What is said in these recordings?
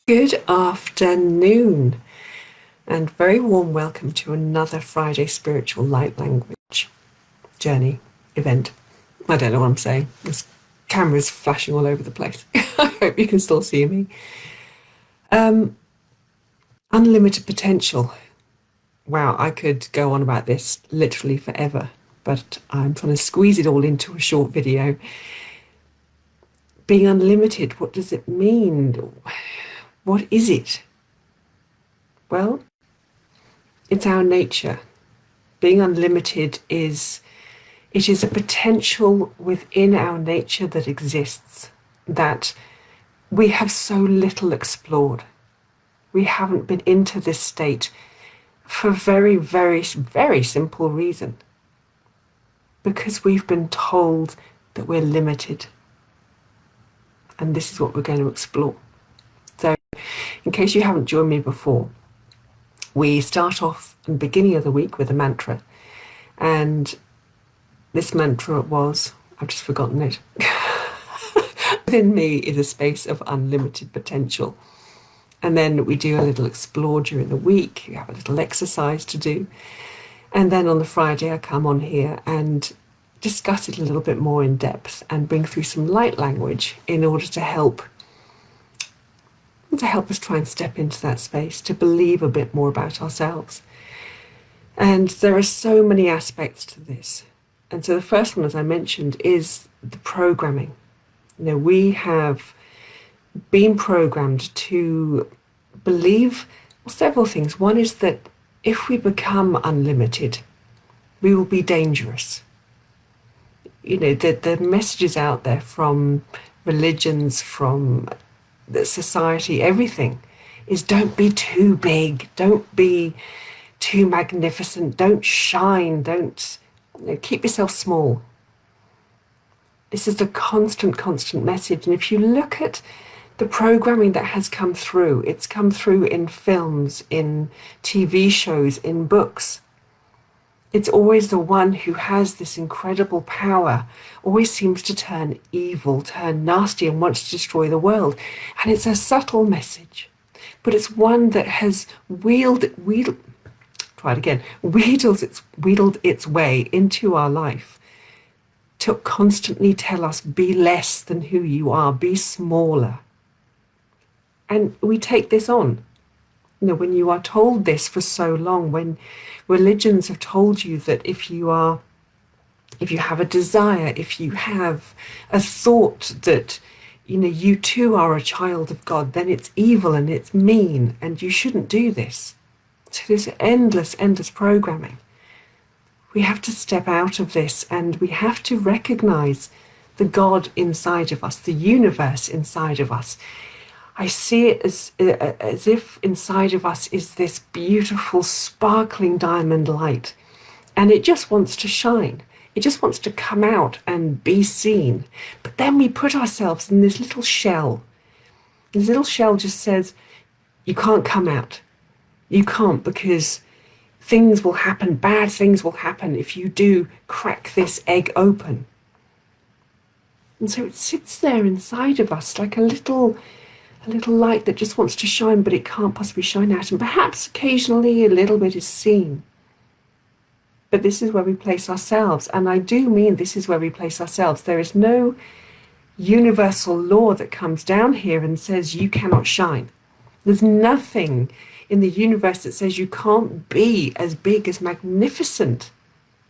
Good afternoon, and very warm welcome to another Friday Spiritual Light Language journey event. I don't know what I'm saying. This camera's flashing all over the place. I hope you can still see me. Unlimited potential. Wow, I could go on about this literally forever, but I'm trying to squeeze it all into a short video. Being unlimited, what does it mean? What is it? Well, it's our nature. Being unlimited is a potential within our nature that exists that we have so little explored. We haven't been into this state for a very, very, very simple reason. Because we've been told that we're limited. And this is what we're going to explore. So, in case you haven't joined me before, we start off in the beginning of the week with a mantra. And this mantra was, I've just forgotten it. Within me is a space of unlimited potential. And then we do a little explore during the week. We have a little exercise to do. And then on the Friday, I come on here and discuss it a little bit more in depth and bring through some light language in order to help us try and step into that space, to believe a bit more about ourselves. And there are so many aspects to this. And so the first one, as I mentioned, is the programming. You know, we have been programmed to believe several things. One is that if we become unlimited, we will be dangerous. You know, the messages out there from religions, from the society, everything is don't be too big, don't be too magnificent, don't shine, don't, keep yourself small. This is a constant message. And if you look at the programming that has come through, it's come through in films, in TV shows, in books. It's always the one who has this incredible power, always seems to turn evil, turn nasty, and wants to destroy the world. And it's a subtle message, but it's one that has wheedled its way into our life to constantly tell us, be less than who you are, be smaller. And we take this on. You know, when you are told this for so long, when religions have told you that if you have a desire, if you have a thought that, you too are a child of God, then it's evil and it's mean and you shouldn't do this. So there's endless programming. We have to step out of this and we have to recognize the God inside of us, the universe inside of us. I see it as if inside of us is this beautiful, sparkling diamond light, and it just wants to shine. It just wants to come out and be seen. But then we put ourselves in this little shell. This little shell just says, you can't come out. You can't, because things will happen, bad things will happen if you do crack this egg open. And so it sits there inside of us like a little light that just wants to shine, but it can't possibly shine out. And perhaps occasionally a little bit is seen. But this is where we place ourselves. And I do mean this is where we place ourselves. There is no universal law that comes down here and says you cannot shine. There's nothing in the universe that says you can't be as big, as magnificent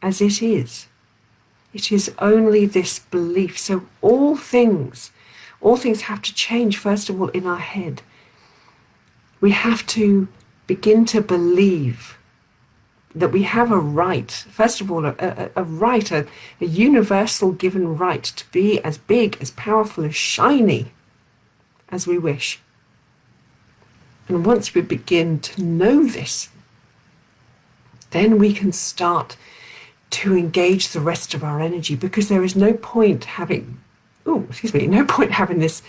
as it is. It is only this belief. So all things have to change, first of all, in our head. We have to begin to believe that we have a right, first of all, a universal given right to be as big, as powerful, as shiny as we wish. And once we begin to know this, then we can start to engage the rest of our energy, because there is no point having this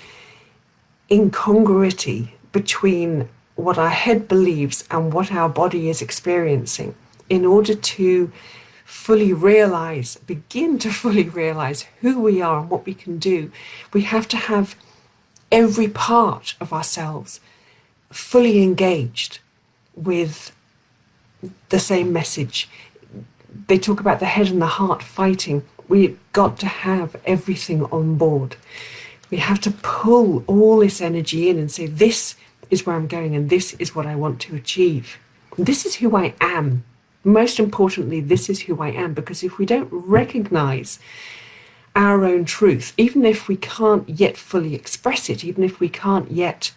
incongruity between what our head believes and what our body is experiencing. In order to begin to fully realize who we are and what we can do, we have to have every part of ourselves fully engaged with the same message. They talk about the head and the heart fighting. We've got to have everything on board. We have to pull all this energy in and say, this is where I'm going and this is what I want to achieve. This is who I am. Most importantly, this is who I am, because if we don't recognize our own truth, even if we can't yet fully express it, even if we can't yet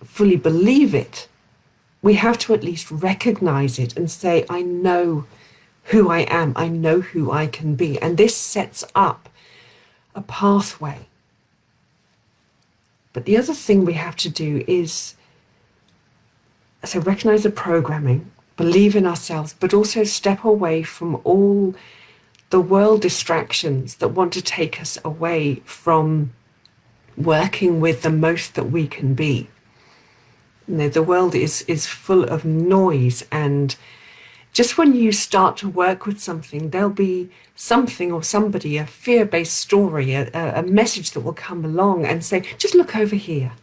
fully believe it, we have to at least recognize it and say, I know who I am, I know who I can be. And this sets up a pathway. But the other thing we have to do is, so recognize the programming, believe in ourselves, but also step away from all the world distractions that want to take us away from working with the most that we can be. You know, the world is full of noise, and just when you start to work with something, there'll be something or somebody, a fear-based story, a message that will come along and say, just look over here.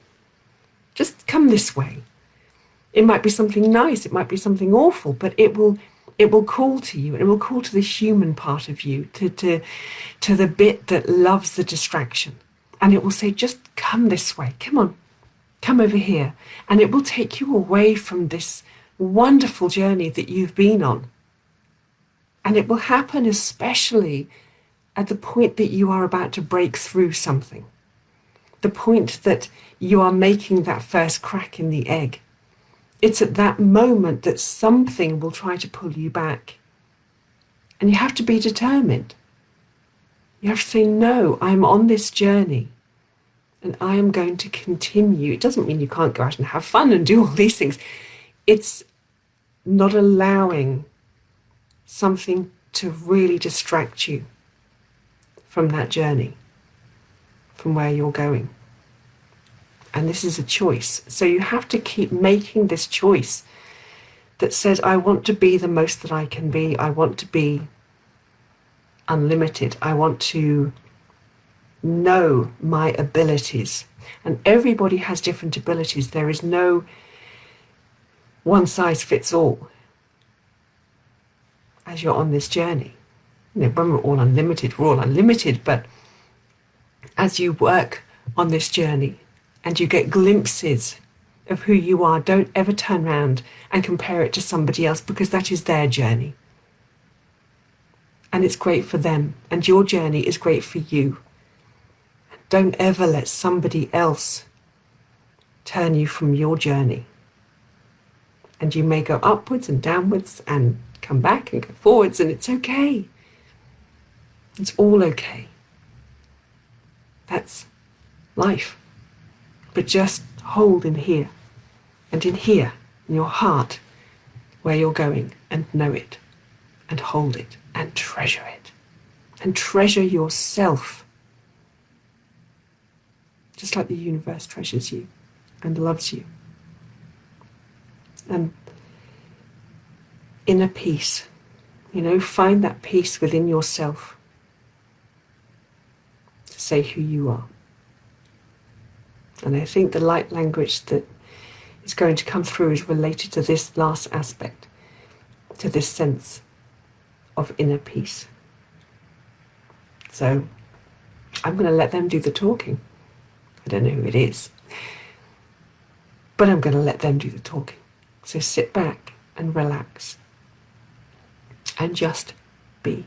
Just come this way. It might be something nice, it might be something awful, but it will call to you. It will call to the human part of you, to the bit that loves the distraction. And it will say, just come this way. Come on, come over here. And it will take you away from this wonderful journey that you've been on. And it will happen especially at the point that you are about to break through something. The point that you are making that first crack in the egg. It's at that moment that something will try to pull you back. And you have to be determined. You have to say, no, I'm on this journey and I am going to continue. It doesn't mean you can't go out and have fun and do all these things. It's not allowing something to really distract you from that journey, from where you're going. And this is a choice. So you have to keep making this choice that says, I want to be the most that I can be. I want to be unlimited. I want to know my abilities. And everybody has different abilities. There is no one size fits all as you're on this journey. You know, when we're all unlimited, but as you work on this journey, and you get glimpses of who you are, don't ever turn around and compare it to somebody else, because that is their journey. And it's great for them, and your journey is great for you. Don't ever let somebody else turn you from your journey. And you may go upwards and downwards and come back and go forwards, and it's okay. It's all okay. That's life. But just hold in here, and in here, in your heart, where you're going, and know it, and hold it, and treasure yourself, just like the universe treasures you and loves you. And inner peace, find that peace within yourself to say who you are. And I think the light language that is going to come through is related to this last aspect, to this sense of inner peace. So I'm going to let them do the talking. I don't know who it is, but I'm going to let them do the talking. So sit back and relax and just be.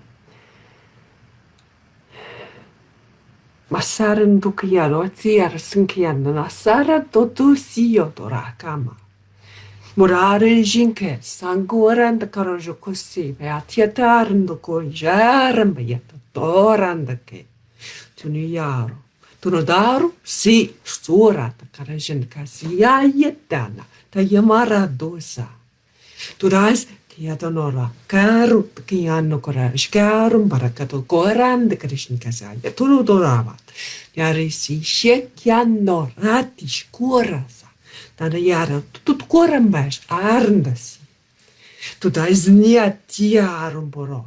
Masaran dukiaro tiar sinkian nasara totu siyo torakama. Murare jinke sanguran da karajo kosi be atiataran do ko jaran be yata toran da ke. Tuniyaro. Tunodaru si stura ta karajan kasia yetana ta yamara dosa. Turais Kia donora karu kiano courage karum barakato koran de Krishna kasaya turu doravat yari si shekiano ratish kurasa tana yara tut koran bash arndasi tu daiznia tiarum boro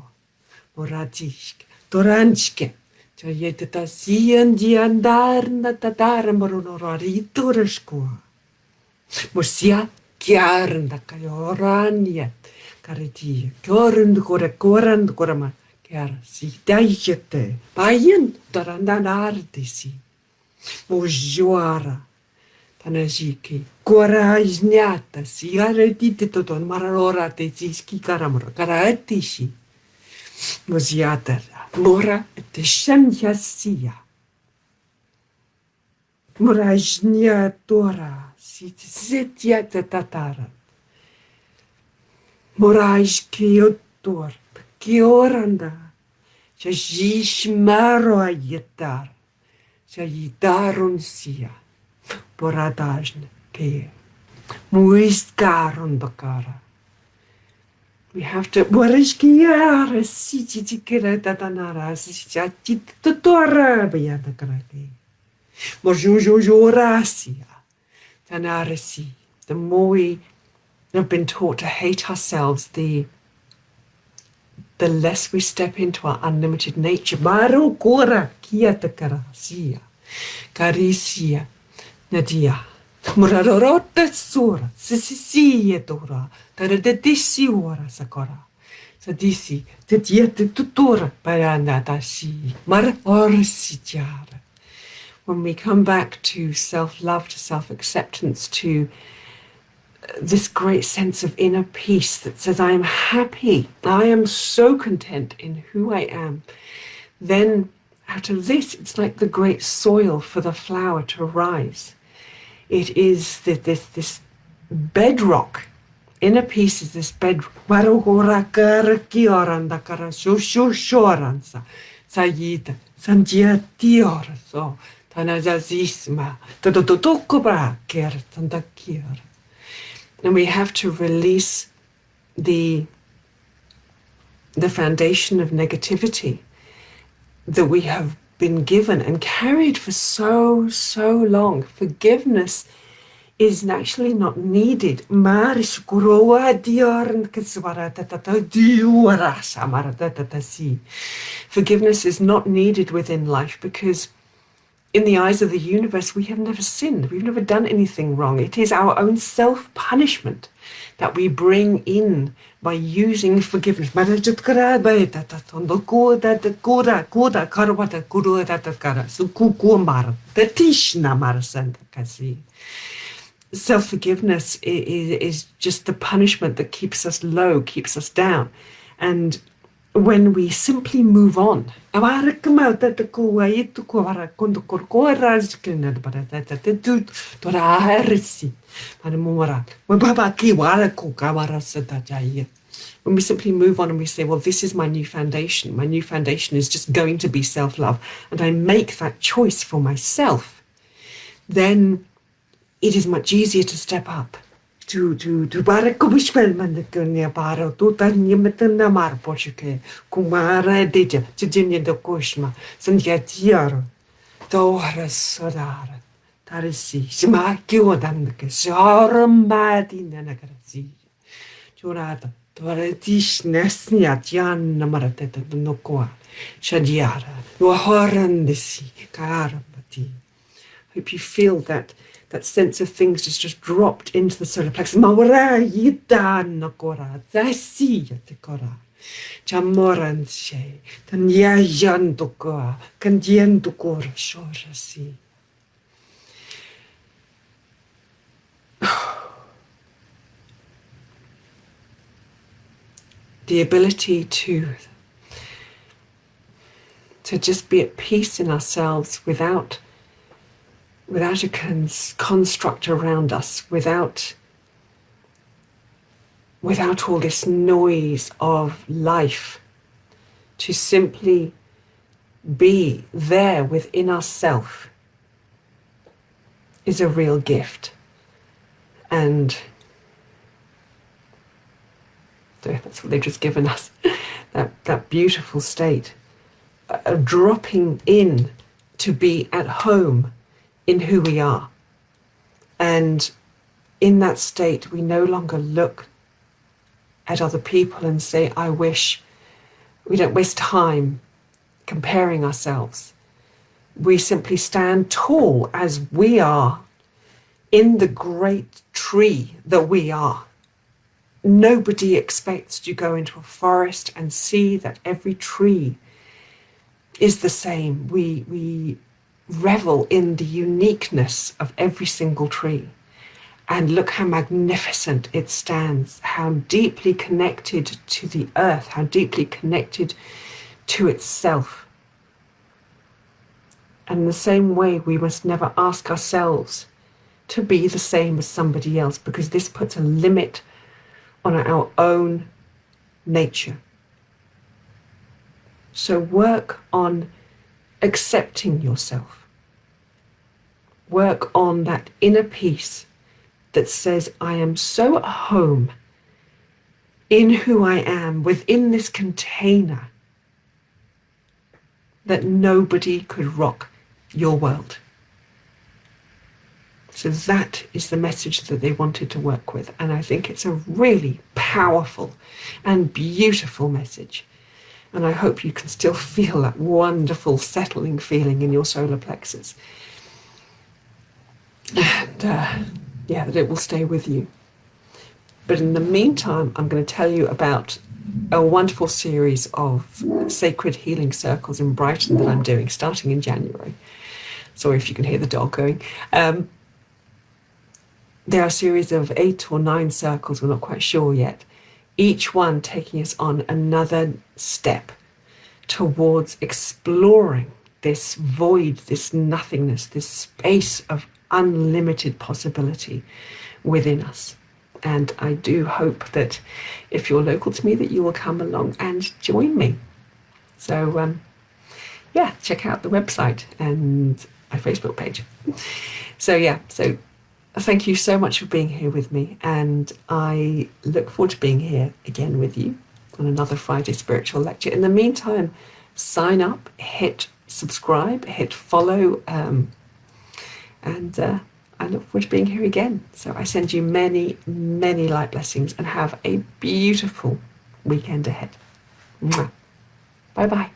moratishke toranchke Chayete tasian diandarna tataram baronora riturashkua Mosia kiaranda kayorania kariti korund kore korand korama kiar si daijete bayin darandanardisi mojuara tanajiki kora iznyata si aretite toton marora te ziski karamra karaetishi moziata mora te shamyasia Murajnia Dora, Sitia Tatara, Muraj Kiotor, Kioranda, Shajish Maro Yetar, Shayidarun Sia, Boradajn Ke, Muiskarun Bakara. We have to Borishkiara, Sitikira Tatanara, Sichit Tutora Bayadakaraki. Mojujorasia, tanarisi. The more we have been taught to hate ourselves, the less we step into our unlimited nature. Maru kora kiatakara sia, karisia, nadia. Murarorota sura, sisisia dora, taradisi ora sakora. Sadisi, tetiete tutura, bayana dasi, mar orsi jara. When we come back to self-love, to self-acceptance, to this great sense of inner peace that says, I am happy, I am so content in who I am, then out of this, it's like the great soil for the flower to rise. It is this bedrock. Inner peace is this bedrock. And we have to release the foundation of negativity that we have been given and carried for so long. Forgiveness is actually not needed. Forgiveness is not needed within life because in the eyes of the universe, we have never sinned. We've never done anything wrong. It is our own self-punishment that we bring in by using forgiveness. Self-forgiveness is just the punishment that keeps us low, keeps us down. And when we simply move on, when we simply move on and we say, well, this is my new foundation. My new foundation is just going to be self-love. And I make that choice for myself. Then it is much easier to step up. To hope you feel that sense of things just dropped into the solar plexus. The ability to just be at peace in ourselves without a construct around us, without all this noise of life, to simply be there within ourselves is a real gift. And that's what they've just given us, that beautiful state, a dropping in to be at home in who we are. And in that state, we no longer look at other people and say, I wish. We don't waste time comparing ourselves. We simply stand tall as we are in the great tree that we are. Nobody expects to go into a forest and see that every tree is the same. We revel in the uniqueness of every single tree. And look how magnificent it stands, how deeply connected to the earth, how deeply connected to itself. And in the same way, we must never ask ourselves to be the same as somebody else, because this puts a limit on our own nature. So work on accepting yourself. Work on that inner peace that says, I am so at home in who I am within this container that nobody could rock your world. So that is the message that they wanted to work with. And I think it's a really powerful and beautiful message. And I hope you can still feel that wonderful settling feeling in your solar plexus. And that it will stay with you. But in the meantime, I'm going to tell you about a wonderful series of sacred healing circles in Brighton that I'm doing starting in January. Sorry if you can hear the dog going. There are a series of 8 or 9 circles, we're not quite sure yet, each one taking us on another step towards exploring this void, this nothingness, this space of unlimited possibility within us. And I do hope that if you're local to me, that you will come along and join me. So check out the website and my Facebook page. So thank you so much for being here with me, and I look forward to being here again with you on another Friday spiritual lecture. In the meantime, sign up, hit subscribe, hit follow, and I look forward to being here again. So I send you many, many light blessings, and have a beautiful weekend ahead. Bye bye.